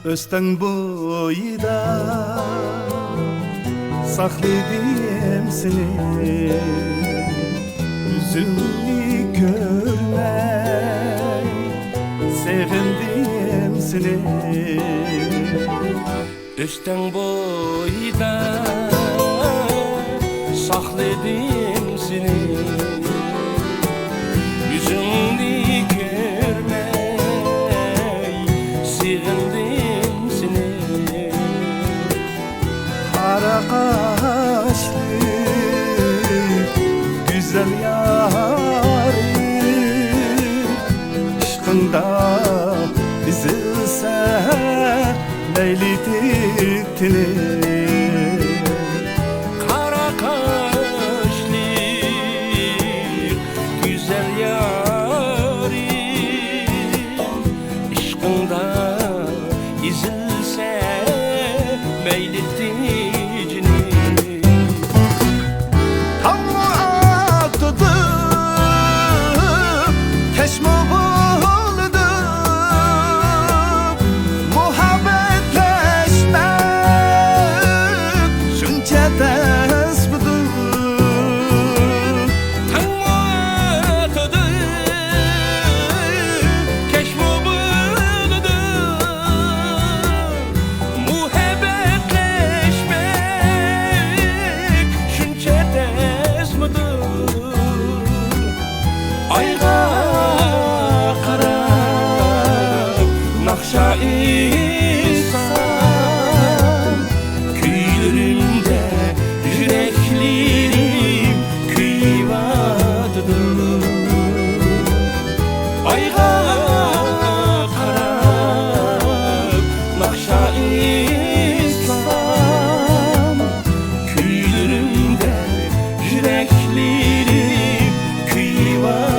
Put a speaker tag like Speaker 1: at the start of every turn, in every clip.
Speaker 1: Östen boyida sakladım seni, yüzünü görmek sevindim seni.
Speaker 2: Östen boyida sakladım seni, yüzünü görmek sevindim.
Speaker 1: Kara kaşlı güzel yarim, aşkında üzülse meylidir tenim.
Speaker 2: Kara kaşlı güzel yarim, aşkında üzülse meylidir. İnsan küylerimde yüreklerim kıyvadıdır. Ayğa karab nakşa insan küylerimde yüreklerim kıyvadıdır.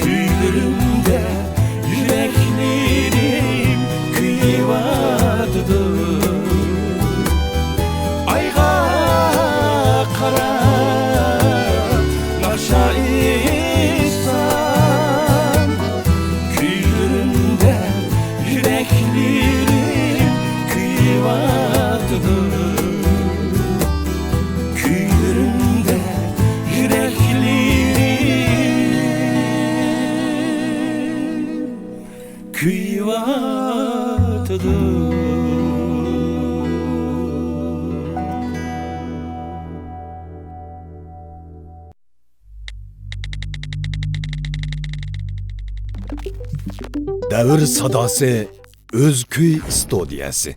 Speaker 2: Küylerimde yüreklerim kıyvadıdır. Ayğa karab nakşa insan küylerimde yüreklerim kıyvadıdır. Küylerimde yüreklerim kıyvatıdır.
Speaker 3: Davr sadası Özköy studiyasi.